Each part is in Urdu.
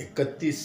31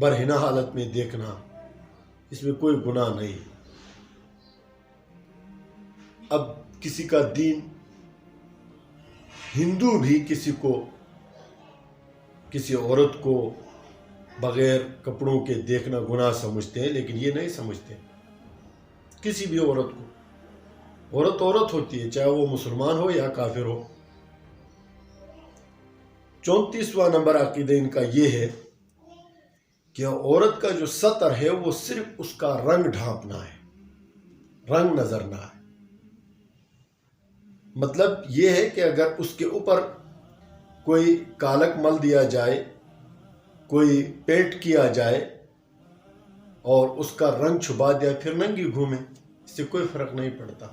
برہنہ حالت میں دیکھنا، اس میں کوئی گناہ نہیں۔ اب کسی کا دین، ہندو بھی کسی عورت کو بغیر کپڑوں کے دیکھنا گناہ سمجھتے ہیں، لیکن یہ نہیں سمجھتے کسی بھی عورت کو۔ عورت ہوتی ہے، چاہے وہ مسلمان ہو یا کافر ہو۔ 34واں نمبر عقیدہ ان کا یہ ہے کہ عورت کا جو سطر ہے وہ صرف اس کا رنگ ڈھانپنا ہے، رنگ نظر نہ آئے۔ مطلب یہ ہے کہ اگر اس کے اوپر کوئی کالک مل دیا جائے، کوئی پینٹ کیا جائے اور اس کا رنگ چھپا دیا، پھر ننگی گھومے، اس سے کوئی فرق نہیں پڑتا۔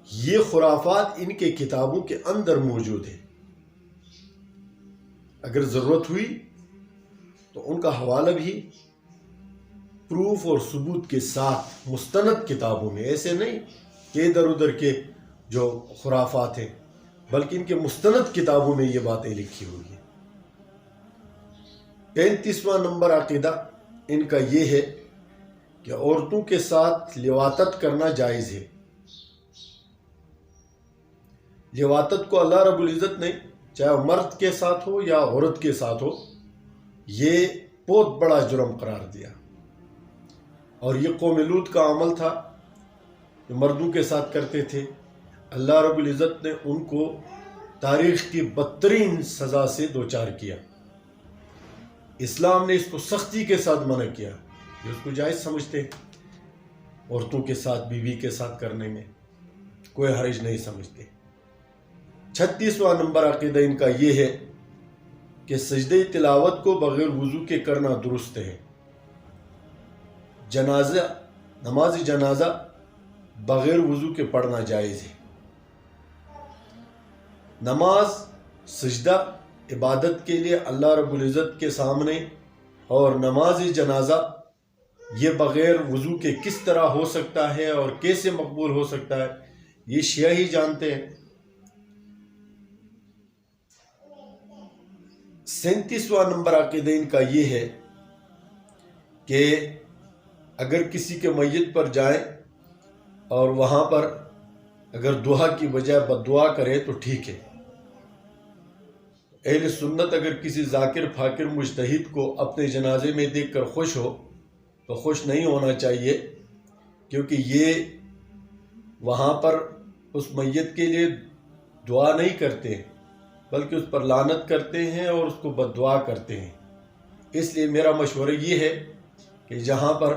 یہ خرافات ان کے کتابوں کے اندر موجود ہے۔ اگر ضرورت ہوئی تو ان کا حوالہ بھی پروف اور ثبوت کے ساتھ مستند کتابوں میں، ایسے نہیں کہ ادھر ادھر کے جو خرافات ہیں، بلکہ ان کے مستند کتابوں میں یہ باتیں لکھی ہوئی ہیں۔ 35واں نمبر عقیدہ ان کا یہ ہے کہ عورتوں کے ساتھ لواطت کرنا جائز ہے۔ لواطت کو اللہ رب العزت نے چاہے مرد کے ساتھ ہو یا عورت کے ساتھ ہو، یہ بہت بڑا جرم قرار دیا، اور یہ قوم لوط کا عمل تھا جو مردوں کے ساتھ کرتے تھے۔ اللہ رب العزت نے ان کو تاریخ کی بدترین سزا سے دوچار کیا۔ اسلام نے اس کو سختی کے ساتھ منع کیا، جو اس کو جائز سمجھتے، عورتوں کے ساتھ، بیوی کے ساتھ کرنے میں کوئی حرج نہیں سمجھتے۔ 36واں نمبر عقیدہ ان کا یہ ہے کہ سجدہ تلاوت کو بغیر وضو کے کرنا درست ہے۔ نماز جنازہ بغیر وضو کے پڑھنا جائز ہے۔ نماز سجدہ عبادت کے لیے اللہ رب العزت کے سامنے، اور نماز جنازہ یہ بغیر وضو کے کس طرح ہو سکتا ہے اور کیسے مقبول ہو سکتا ہے، یہ شیعہ ہی جانتے ہیں۔ 37واں نمبر عقیدہ ان کا یہ ہے کہ اگر کسی کے میت پر جائیں اور وہاں پر اگر دعا کی بجائے بد دعا کرے تو ٹھیک ہے۔ اہل سنت اگر کسی ذاکر فاکر مجتہد کو اپنے جنازے میں دیکھ کر خوش ہو تو خوش نہیں ہونا چاہیے، کیونکہ یہ وہاں پر اس میت کے لیے دعا نہیں کرتے بلکہ اس پر لعنت کرتے ہیں اور اس کو بد دعا کرتے ہیں۔ اس لیے میرا مشورہ یہ ہے کہ جہاں پر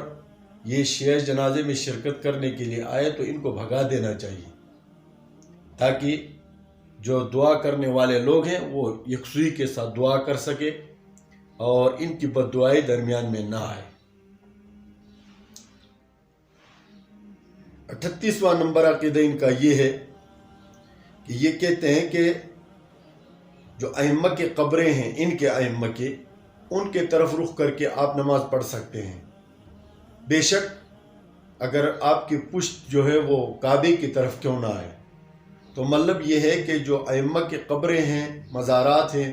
یہ شیعہ جنازے میں شرکت کرنے کے لیے آئے تو ان کو بھگا دینا چاہیے، تاکہ جو دعا کرنے والے لوگ ہیں وہ یکسوئی کے ساتھ دعا کر سکے اور ان کی بد دعائی درمیان میں نہ آئے۔ 38واں نمبر عقیدہ ان کا یہ ہے کہ یہ کہتے ہیں کہ جو ائمہ کے قبریں ہیں، ان کے ائمہ کے، ان کے طرف رخ کر کے آپ نماز پڑھ سکتے ہیں، بے شک اگر آپ کی پشت جو ہے وہ کعبے کی طرف کیوں نہ آئے۔ تو مطلب یہ ہے کہ جو ائمہ کے قبریں ہیں، مزارات ہیں،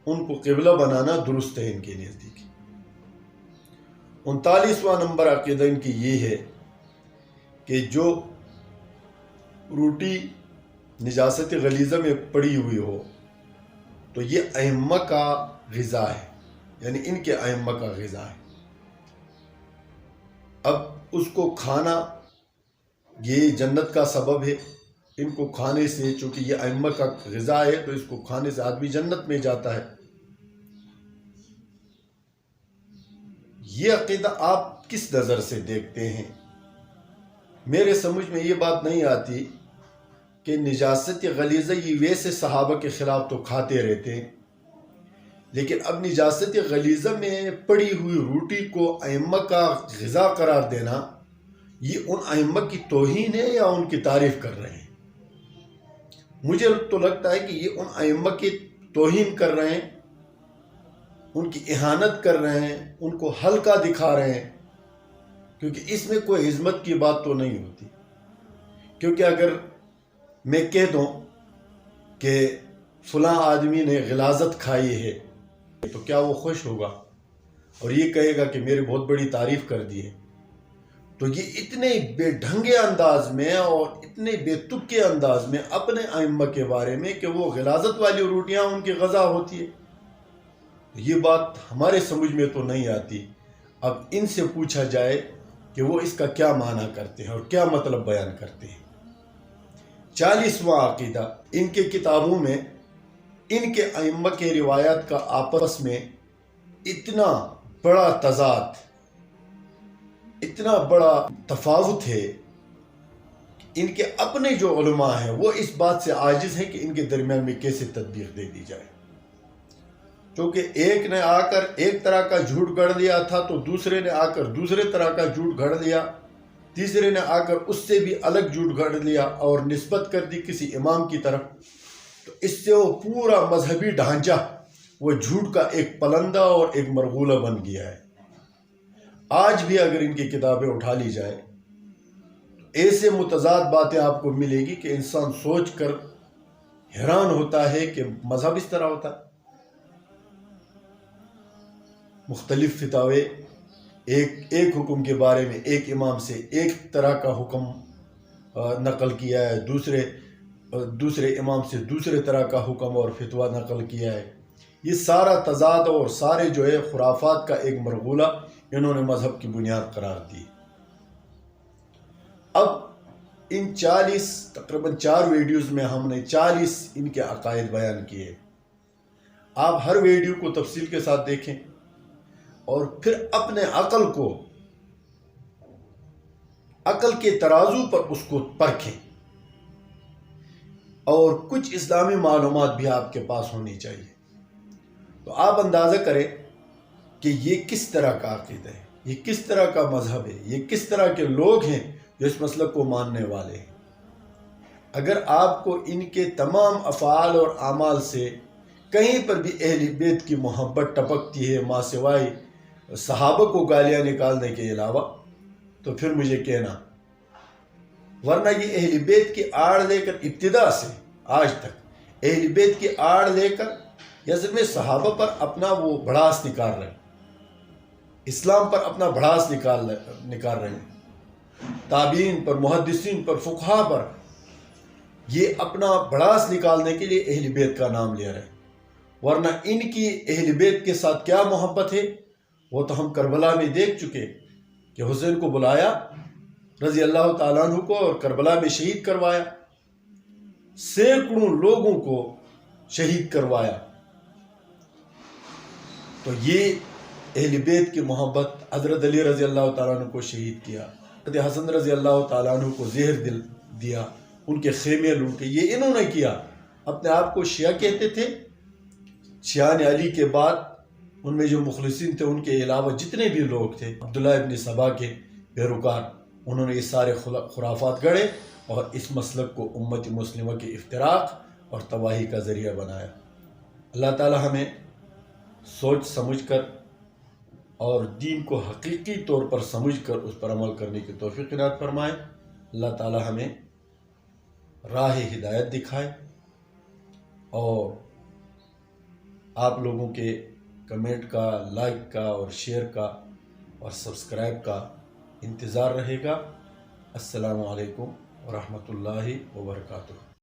ان کو قبلہ بنانا درست ہے ان کے نزدیک۔ 39واں نمبر عقیدہ ان کی یہ ہے کہ جو روٹی نجاست غلیظہ میں پڑی ہوئی ہو تو یہ ائمہ کا غذا ہے، یعنی ان کے ائمہ کا غذا ہے۔ اب اس کو کھانا یہ جنت کا سبب ہے، ان کو کھانے سے، چونکہ یہ ائمہ کا غذا ہے تو اس کو کھانے سے آدمی جنت میں جاتا ہے۔ یہ عقیدہ آپ کس نظر سے دیکھتے ہیں؟ میرے سمجھ میں یہ بات نہیں آتی کہ نجاست غلیظہ یہ ویسے صحابہ کے خلاف تو کھاتے رہتے ہیں، لیکن اب نجاست غلیظہ میں پڑی ہوئی روٹی کو ائمہ کا غذا قرار دینا، یہ ان ائمہ کی توہین ہے یا ان کی تعریف کر رہے ہیں؟ مجھے تو لگتا ہے کہ یہ ان ائمہ کی توہین کر رہے ہیں، ان کی اہانت کر رہے ہیں، ان کو ہلکا دکھا رہے ہیں، کیونکہ اس میں کوئی عظمت کی بات تو نہیں ہوتی۔ کیونکہ اگر میں کہہ دوں کہ فلاں آدمی نے غلاظت کھائی ہے تو کیا وہ خوش ہوگا؟ اور یہ کہے گا کہ میری بہت بڑی تعریف کر دی ہے، تو یہ اتنے بے ڈھنگے انداز میں اور اتنے بے تکے انداز میں اپنے ائمہ کے بارے میں کہ وہ غلاظت والی روٹیاں ان کی غذا ہوتی ہے، یہ بات ہمارے سمجھ میں تو نہیں آتی۔ اب ان سے پوچھا جائے کہ وہ اس کا کیا معنی کرتے ہیں اور کیا مطلب بیان کرتے ہیں۔ 40واں عقیدہ، ان کے کتابوں میں ان کے ائمہ کے روایات کا آپس میں اتنا بڑا تضاد، اتنا بڑا تفاوت ہے، ان کے اپنے جو علماء ہیں وہ اس بات سے عاجز ہیں کہ ان کے درمیان میں کیسے تطبیق دے دی جائے، کیونکہ ایک نے آ کر ایک طرح کا جھوٹ گڑھ لیا تھا تو دوسرے نے آ کر دوسرے طرح کا جھوٹ گڑھ لیا، تیسرے نے آ کر اس سے بھی الگ جھوٹ گڑھ لیا اور نسبت کر دی کسی امام کی طرف، تو اس سے وہ پورا مذہبی ڈھانچہ وہ جھوٹ کا ایک پلندہ اور ایک مرغولہ بن گیا ہے۔ آج بھی اگر ان کی کتابیں اٹھا لی جائے ایسے متضاد باتیں آپ کو ملے گی کہ انسان سوچ کر حیران ہوتا ہے کہ مذہب اس طرح ہوتا ہے۔ مختلف فتاوے ایک حکم کے بارے میں ایک امام سے ایک طرح کا حکم نقل کیا ہے، دوسرے امام سے دوسرے طرح کا حکم اور فتویٰ نقل کیا ہے۔ یہ سارا تضاد اور سارے جو ہے خرافات کا ایک مرغولہ انہوں نے مذہب کی بنیاد قرار دی۔ اب ان تقریباً 4 ویڈیوز میں ہم نے 40 ان کے عقائد بیان کیے۔ آپ ہر ویڈیو کو تفصیل کے ساتھ دیکھیں اور پھر اپنے عقل کے ترازو پر اس کو پرکھیں، اور کچھ اسلامی معلومات بھی آپ کے پاس ہونی چاہیے، تو آپ اندازہ کریں کہ یہ کس طرح کا عقیدہ ہے، یہ کس طرح کا مذہب ہے، یہ کس طرح کے لوگ ہیں جو اس مسلک کو ماننے والے ہیں۔ اگر آپ کو ان کے تمام افعال اور اعمال سے کہیں پر بھی اہل بیت کی محبت ٹپکتی ہے ماں سوائے صحابہ کو گالیاں نکالنے کے علاوہ، تو پھر مجھے کہنا، ورنہ یہ اہل بیت کی آڑ لے کر ابتدا سے آج تک اہل بیت کی آڑ لے کر یا صرف صحابہ پر اپنا وہ بڑاس نکال رہے ہیں، اسلام پر اپنا بڑاس نکال رہے ہیں، تابعین پر، محدثین پر، فقہا پر یہ اپنا بڑاس نکالنے کے لیے اہل بیت کا نام لے رہے ہیں۔ ورنہ ان کی اہل بیت کے ساتھ کیا محبت ہے وہ تو ہم کربلا میں دیکھ چکے کہ حسین کو بلایا رضی اللہ تعالیٰ عنہ کو اور کربلا میں شہید کروایا، سینکڑوں لوگوں کو شہید کروایا۔ تو یہ اہل بیت کی محبت، حضرت علی رضی اللہ تعالیٰ عنہ کو شہید کیا، حضرت حسن رضی اللہ تعالیٰ عنہ کو زہر دیا، ان کے خیمے لوٹے، یہ انہوں نے کیا۔ اپنے آپ کو شیعہ کہتے تھے، شیعان علی کے بعد ان میں جو مخلصین تھے ان کے علاوہ جتنے بھی لوگ تھے، عبداللہ ابن سبا کے پیروکار، انہوں نے یہ سارے خرافات گڑھے اور اس مسلک کو امت مسلمہ کے افتراق اور تباہی کا ذریعہ بنایا۔ اللہ تعالی ہمیں سوچ سمجھ کر اور دین کو حقیقی طور پر سمجھ کر اس پر عمل کرنے کی توفیق عنایت فرمائے۔ اللہ تعالی ہمیں راہ ہدایت دکھائے، اور آپ لوگوں کے کمنٹ کا، لائک کا اور شیئر کا اور سبسکرائب کا انتظار رہے گا۔ السلام علیکم ورحمۃ اللہ وبرکاتہ۔